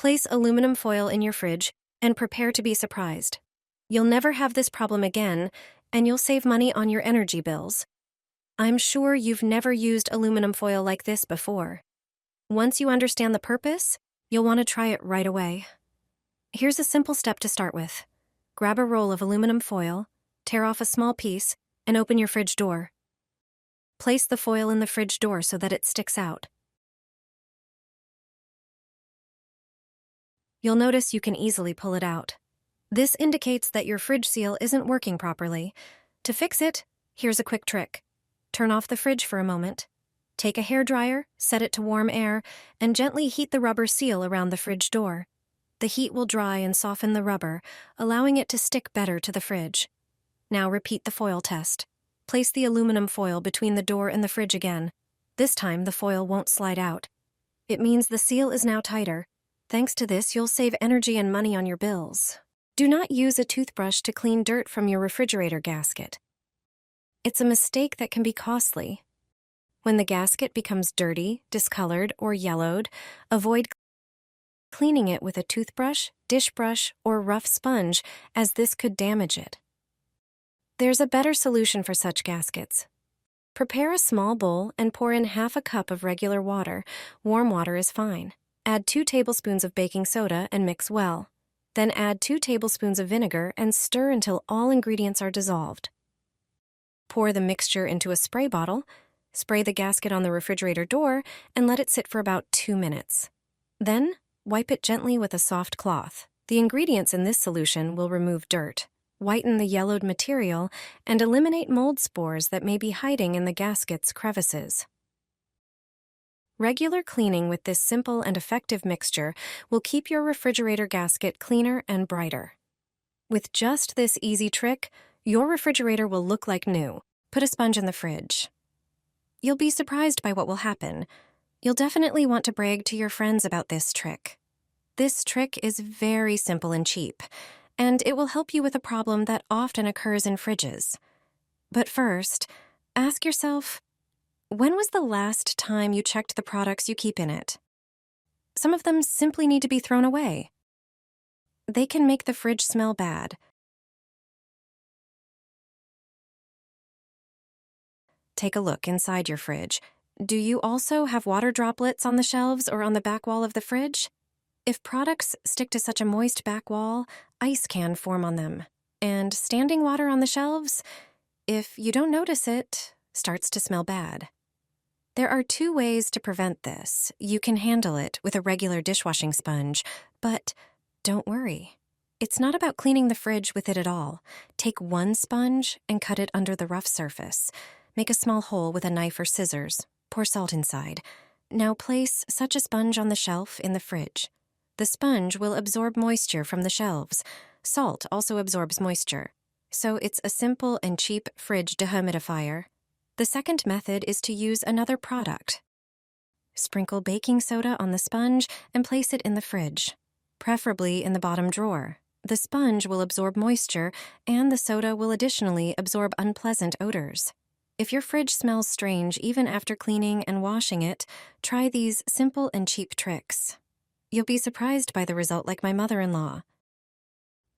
Place aluminum foil in your fridge and prepare to be surprised. You'll never have this problem again, and you'll save money on your energy bills. I'm sure you've never used aluminum foil like this before. Once you understand the purpose, you'll want to try it right away. Here's a simple step to start with. Grab a roll of aluminum foil, tear off a small piece, and open your fridge door. Place the foil in the fridge door so that it sticks out. You'll notice you can easily pull it out. This indicates that your fridge seal isn't working properly. To fix it, here's a quick trick. Turn off the fridge for a moment. Take a hairdryer, set it to warm air, and gently heat the rubber seal around the fridge door. The heat will dry and soften the rubber, allowing it to stick better to the fridge. Now repeat the foil test. Place the aluminum foil between the door and the fridge again. This time, the foil won't slide out. It means the seal is now tighter. Thanks to this, you'll save energy and money on your bills. Do not use a toothbrush to clean dirt from your refrigerator gasket. It's a mistake that can be costly. When the gasket becomes dirty, discolored, or yellowed, avoid cleaning it with a toothbrush, dish brush, or rough sponge, as this could damage it. There's a better solution for such gaskets. Prepare a small bowl and pour in half a cup of regular water. Warm water is fine. Add 2 tablespoons of baking soda and mix well. Then add 2 tablespoons of vinegar and stir until all ingredients are dissolved. Pour the mixture into a spray bottle, spray the gasket on the refrigerator door, and let it sit for about 2 minutes. Then, wipe it gently with a soft cloth. The ingredients in this solution will remove dirt, whiten the yellowed material, and eliminate mold spores that may be hiding in the gasket's crevices. Regular cleaning with this simple and effective mixture will keep your refrigerator gasket cleaner and brighter. With just this easy trick, your refrigerator will look like new. Put a sponge in the fridge. You'll be surprised by what will happen. You'll definitely want to brag to your friends about this trick. This trick is very simple and cheap, and it will help you with a problem that often occurs in fridges. But first, ask yourself, when was the last time you checked the products you keep in it? Some of them simply need to be thrown away. They can make the fridge smell bad. Take a look inside your fridge. Do you also have water droplets on the shelves or on the back wall of the fridge? If products stick to such a moist back wall, ice can form on them. And standing water on the shelves, if you don't notice it, starts to smell bad. There are 2 ways to prevent this. You can handle it with a regular dishwashing sponge, but don't worry. It's not about cleaning the fridge with it at all. Take 1 sponge and cut it under the rough surface. Make a small hole with a knife or scissors. Pour salt inside. Now place such a sponge on the shelf in the fridge. The sponge will absorb moisture from the shelves. Salt also absorbs moisture. So it's a simple and cheap fridge dehumidifier. The second method is to use another product. Sprinkle baking soda on the sponge and place it in the fridge, preferably in the bottom drawer. The sponge will absorb moisture, and the soda will additionally absorb unpleasant odors. If your fridge smells strange even after cleaning and washing it, try these simple and cheap tricks. You'll be surprised by the result, like my mother-in-law.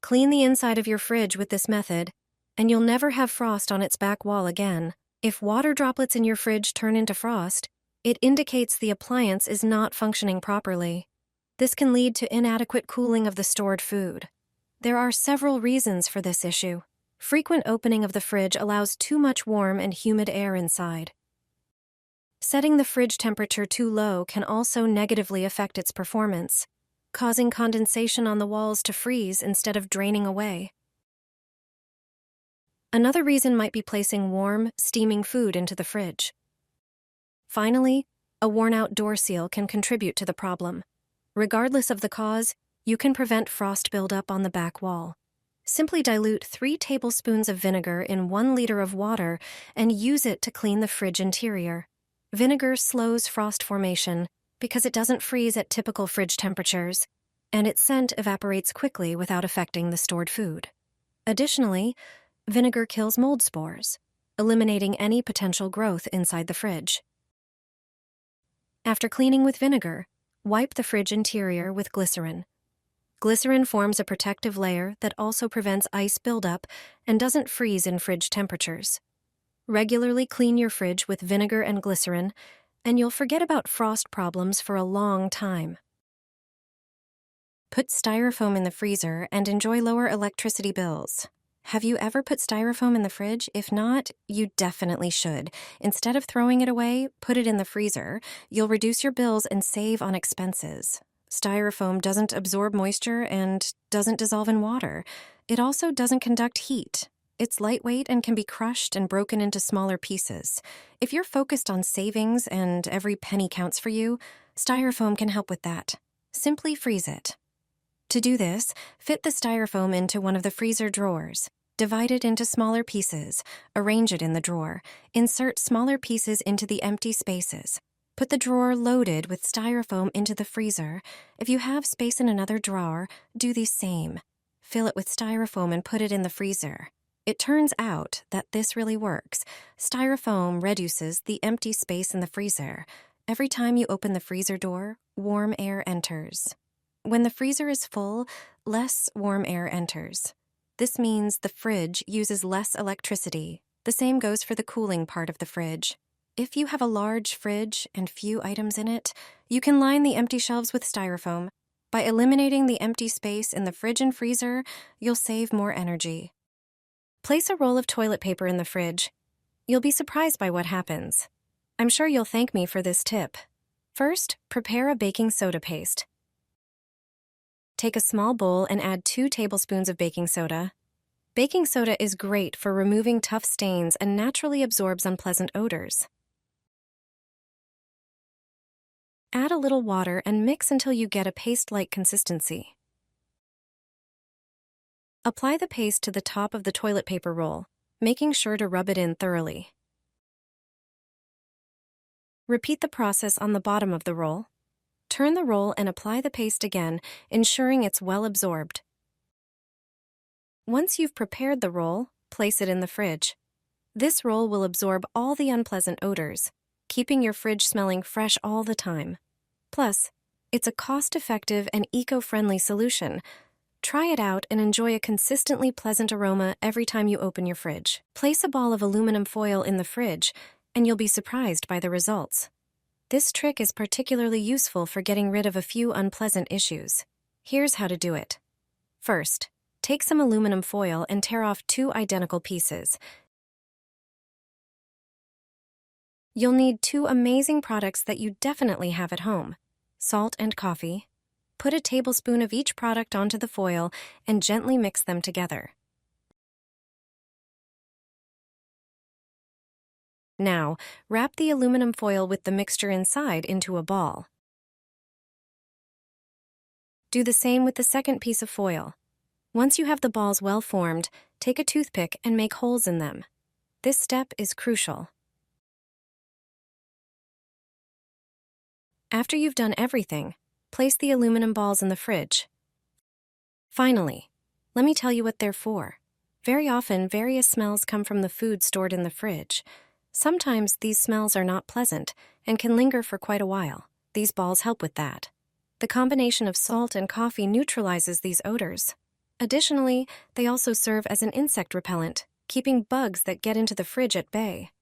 Clean the inside of your fridge with this method, and you'll never have frost on its back wall again. If water droplets in your fridge turn into frost, it indicates the appliance is not functioning properly. This can lead to inadequate cooling of the stored food. There are several reasons for this issue. Frequent opening of the fridge allows too much warm and humid air inside. Setting the fridge temperature too low can also negatively affect its performance, causing condensation on the walls to freeze instead of draining away. Another reason might be placing warm, steaming food into the fridge. Finally, a worn-out door seal can contribute to the problem. Regardless of the cause, you can prevent frost buildup on the back wall. Simply dilute 3 tablespoons of vinegar in 1 liter of water and use it to clean the fridge interior. Vinegar slows frost formation because it doesn't freeze at typical fridge temperatures, and its scent evaporates quickly without affecting the stored food. Additionally, vinegar kills mold spores, eliminating any potential growth inside the fridge. After cleaning with vinegar, Wipe the fridge interior with glycerin. Glycerin forms a protective layer that also prevents ice buildup and doesn't freeze in fridge temperatures. Regularly clean your fridge with vinegar and glycerin, and you'll forget about frost problems for a long time. Put styrofoam in the freezer and enjoy lower electricity bills. Have you ever put styrofoam in the fridge? If not, you definitely should. Instead of throwing it away, put it in the freezer. You'll reduce your bills and save on expenses. Styrofoam doesn't absorb moisture and doesn't dissolve in water. It also doesn't conduct heat. It's lightweight and can be crushed and broken into smaller pieces. If you're focused on savings and every penny counts for you, styrofoam can help with that. Simply freeze it. To do this, fit the styrofoam into one of the freezer drawers. Divide it into smaller pieces. Arrange it in the drawer. Insert smaller pieces into the empty spaces. Put the drawer loaded with styrofoam into the freezer. If you have space in another drawer, do the same. Fill it with styrofoam and put it in the freezer. It turns out that this really works. Styrofoam reduces the empty space in the freezer. Every time you open the freezer door, warm air enters. When the freezer is full, less warm air enters. This means the fridge uses less electricity. The same goes for the cooling part of the fridge. If you have a large fridge and few items in it, you can line the empty shelves with styrofoam. By eliminating the empty space in the fridge and freezer, you'll save more energy. Place a roll of toilet paper in the fridge. You'll be surprised by what happens. I'm sure you'll thank me for this tip. First, prepare a baking soda paste. Take a small bowl and add 2 tablespoons of baking soda. Baking soda is great for removing tough stains and naturally absorbs unpleasant odors. Add a little water and mix until you get a paste-like consistency. Apply the paste to the top of the toilet paper roll, making sure to rub it in thoroughly. Repeat the process on the bottom of the roll. Turn the roll and apply the paste again, ensuring it's well absorbed. Once you've prepared the roll, place it in the fridge. This roll will absorb all the unpleasant odors, keeping your fridge smelling fresh all the time. Plus, it's a cost-effective and eco-friendly solution. Try it out and enjoy a consistently pleasant aroma every time you open your fridge. Place a ball of aluminum foil in the fridge, and you'll be surprised by the results. This trick is particularly useful for getting rid of a few unpleasant issues. Here's how to do it. First, take some aluminum foil and tear off 2 identical pieces. You'll need 2 amazing products that you definitely have at home: salt and coffee. Put a tablespoon of each product onto the foil and gently mix them together. Now, wrap the aluminum foil with the mixture inside into a ball. Do the same with the second piece of foil. Once you have the balls well formed, take a toothpick and make holes in them. This step is crucial. After you've done everything, place the aluminum balls in the fridge. Finally, let me tell you what they're for. Very often, various smells come from the food stored in the fridge. Sometimes these smells are not pleasant and can linger for quite a while. These balls help with that. The combination of salt and coffee neutralizes these odors. Additionally, they also serve as an insect repellent, keeping bugs that get into the fridge at bay.